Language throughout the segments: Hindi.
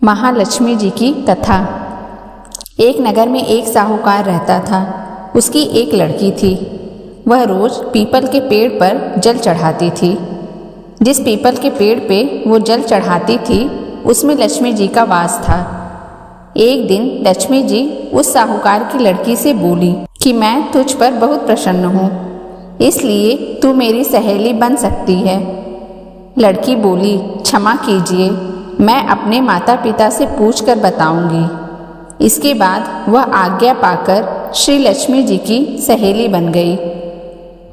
महालक्ष्मी जी की कथा। एक नगर में एक साहूकार रहता था। उसकी एक लड़की थी। वह रोज पीपल के पेड़ पर जल चढ़ाती थी। जिस पीपल के पेड़ पे वो जल चढ़ाती थी उसमें लक्ष्मी जी का वास था। एक दिन लक्ष्मी जी उस साहूकार की लड़की से बोली कि मैं तुझ पर बहुत प्रसन्न हूँ, इसलिए तू मेरी सहेली बन सकती है। लड़की बोली, क्षमा कीजिए, मैं अपने माता पिता से पूछ कर बताऊंगी। इसके बाद वह आज्ञा पाकर श्री लक्ष्मी जी की सहेली बन गई।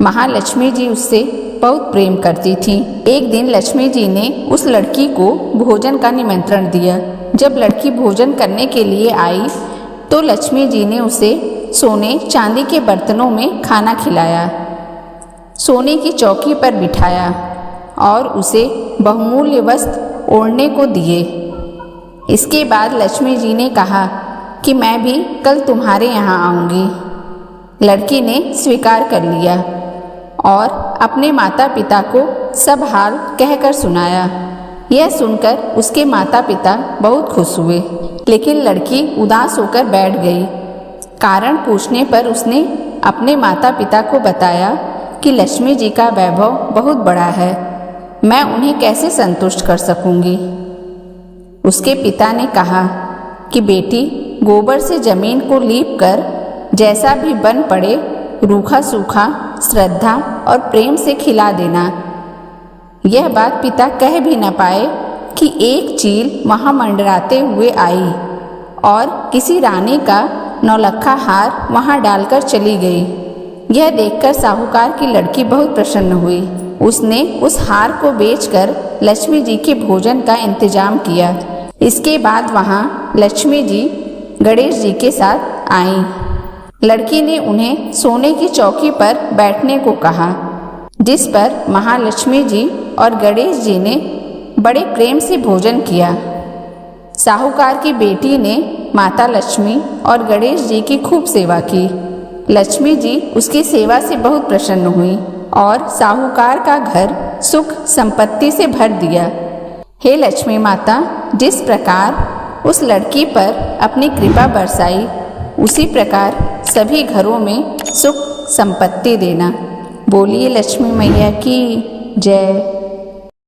महालक्ष्मी जी उससे बहुत प्रेम करती थीं। एक दिन लक्ष्मी जी ने उस लड़की को भोजन का निमंत्रण दिया। जब लड़की भोजन करने के लिए आई तो लक्ष्मी जी ने उसे सोने चांदी के बर्तनों में खाना खिलाया, सोने की चौकी पर बिठाया और उसे बहुमूल्य वस्त्र ओढ़ने को दिए। इसके बाद लक्ष्मी जी ने कहा कि मैं भी कल तुम्हारे यहाँ आऊँगी। लड़की ने स्वीकार कर लिया और अपने माता पिता को सब हाल कहकर सुनाया। यह सुनकर उसके माता पिता बहुत खुश हुए, लेकिन लड़की उदास होकर बैठ गई। कारण पूछने पर उसने अपने माता पिता को बताया कि लक्ष्मी जी का वैभव बहुत बड़ा है, मैं उन्हें कैसे संतुष्ट कर सकूंगी। उसके पिता ने कहा कि बेटी, गोबर से जमीन को लीप कर जैसा भी बन पड़े रूखा सूखा श्रद्धा और प्रेम से खिला देना। यह बात पिता कह भी न पाए कि एक चील वहाँ मंडराते हुए आई और किसी रानी का नौलखा हार वहाँ डालकर चली गई। यह देखकर साहूकार की लड़की बहुत प्रसन्न हुई। उसने उस हार को बेचकर लक्ष्मी जी के भोजन का इंतजाम किया। इसके बाद वहाँ लक्ष्मी जी गणेश जी के साथ आईं। लड़की ने उन्हें सोने की चौकी पर बैठने को कहा, जिस पर महालक्ष्मी जी और गणेश जी ने बड़े प्रेम से भोजन किया। साहूकार की बेटी ने माता लक्ष्मी और गणेश जी की खूब सेवा की। लक्ष्मी जी उसकी सेवा से बहुत प्रसन्न हुई और साहूकार का घर सुख संपत्ति से भर दिया। हे लक्ष्मी माता, जिस प्रकार उस लड़की पर अपनी कृपा बरसाई, उसी प्रकार सभी घरों में सुख संपत्ति देना। बोलिए लक्ष्मी मैया की जय।